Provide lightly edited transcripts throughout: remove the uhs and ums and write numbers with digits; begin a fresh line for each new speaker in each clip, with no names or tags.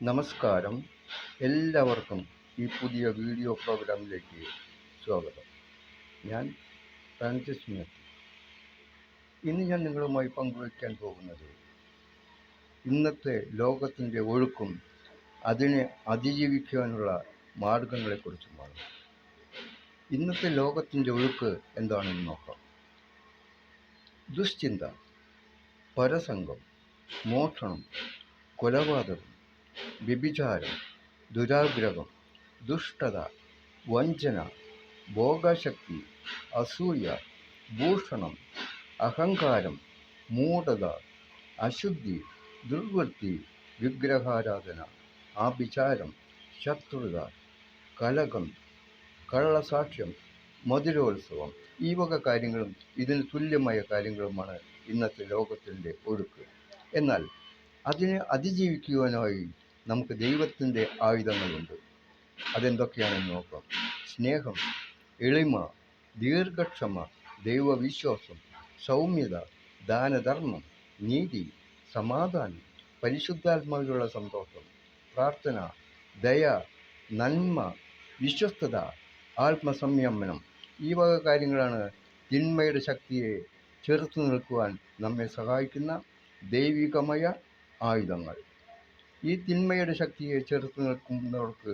നമസ്കാരം. എല്ലാവർക്കും ഈ പുതിയ വീഡിയോ പ്രോഗ്രാമിലേക്ക് സ്വാഗതം. ഞാൻ ഫ്രാൻസിസ് മാത്യു. ഇന്ന് ഞാൻ നിങ്ങളുമായി പങ്കുവയ്ക്കാൻ പോകുന്നത് ഇന്നത്തെ ലോകത്തിൻ്റെ ഒഴുക്കും അതിനെ അതിജീവിക്കുവാനുള്ള മാർഗങ്ങളെക്കുറിച്ചുമാണ്. ഇന്നത്തെ ലോകത്തിൻ്റെ ഒഴുക്ക് എന്താണെന്ന് നോക്കാം. ദുശ്ചിന്ത, പരസംഗം, മോഷണം, കൊലപാതകം, വ്യഭിചാരം, ദുരാഗ്രഹം, ദുഷ്ടത, വഞ്ചന, ഭോഗാശക്തി, അസൂയ, ഭൂഷണം, അഹങ്കാരം, മൂഢത, അശുദ്ധി, ദുർവൃത്തി, വിഗ്രഹാരാധന, ആഭിചാരം, ശത്രുത, കലഹം, കള്ളസാക്ഷ്യം, മധുരോത്സവം, ഈ വക കാര്യങ്ങളും ഇതിന് തുല്യമായ കാര്യങ്ങളുമാണ് ഇന്നത്തെ ലോകത്തിൻ്റെ ഒഴുക്ക്. എന്നാൽ അതിനെ അതിജീവിക്കുവാനായി നമുക്ക് ദൈവത്തിൻ്റെ ആയുധങ്ങളുണ്ട്. അതെന്തൊക്കെയാണെന്ന് നോക്കാം. സ്നേഹം, എളിമ, ദീർഘക്ഷമ, ദൈവവിശ്വാസം, സൗമ്യത, ദാനധർമ്മം, നീതി, സമാധാനം, പരിശുദ്ധാത്മാവിലുള്ള സന്തോഷം, പ്രാർത്ഥന, ദയ, നന്മ, വിശ്വസ്തത, ആത്മസംയമനം, ഈ വക കാര്യങ്ങളാണ് തിന്മയുടെ ശക്തിയെ ചെറുത്തു നിൽക്കുവാൻ നമ്മെ സഹായിക്കുന്ന ദൈവികമായ ആയുധങ്ങൾ. ഈ തിന്മയുടെ ശക്തിയെ ചെറുത്തു നിൽക്കുന്നവർക്ക്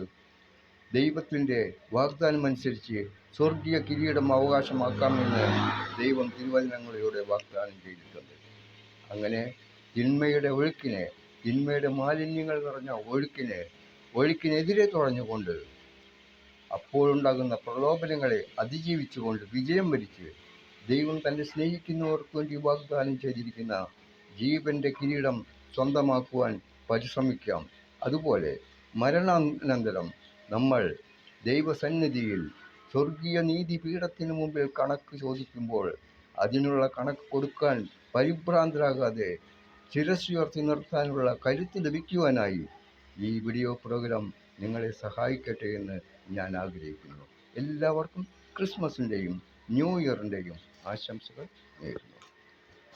ദൈവത്തിൻ്റെ വാഗ്ദാനമനുസരിച്ച് സ്വർഗീയ കിരീടം അവകാശമാക്കാമെന്ന് ദൈവം തിരുവചനങ്ങളിലൂടെ വാഗ്ദാനം ചെയ്തിട്ടുണ്ട്. അങ്ങനെ തിന്മയുടെ ഒഴുക്കിനെ, തിന്മയുടെ മാലിന്യങ്ങൾ നിറഞ്ഞ ഒഴുക്കിനെതിരെ തുഴഞ്ഞുകൊണ്ട് അപ്പോഴുണ്ടാകുന്ന പ്രലോഭനങ്ങളെ അതിജീവിച്ചുകൊണ്ട് വിജയം വരിച്ച് ദൈവം തന്നെ സ്നേഹിക്കുന്നവർക്ക് വേണ്ടി വാഗ്ദാനം ചെയ്തിരിക്കുന്ന ജീവൻ്റെ കിരീടം സ്വന്തമാക്കുവാൻ പരിശ്രമിക്കാം. അതുപോലെ മരണാനന്തരം നമ്മൾ ദൈവസന്നിധിയിൽ സ്വർഗീയ നീതിപീഠത്തിന് മുമ്പിൽ കണക്ക് ചോദിക്കുമ്പോൾ അതിനുള്ള കണക്ക് കൊടുക്കാൻ പരിഭ്രാന്തരാകാതെ ശിരസ്സുയർത്തി നിർത്താനുള്ള കരുത്ത് ലഭിക്കുവാനായി ഈ വീഡിയോ പ്രോഗ്രാം നിങ്ങളെ സഹായിക്കട്ടെ എന്ന് ഞാൻ ആഗ്രഹിക്കുന്നു. എല്ലാവർക്കും ക്രിസ്മസിൻ്റെയും ന്യൂ ഇയറിൻ്റെയും ആശംസകൾ നേരുന്നു.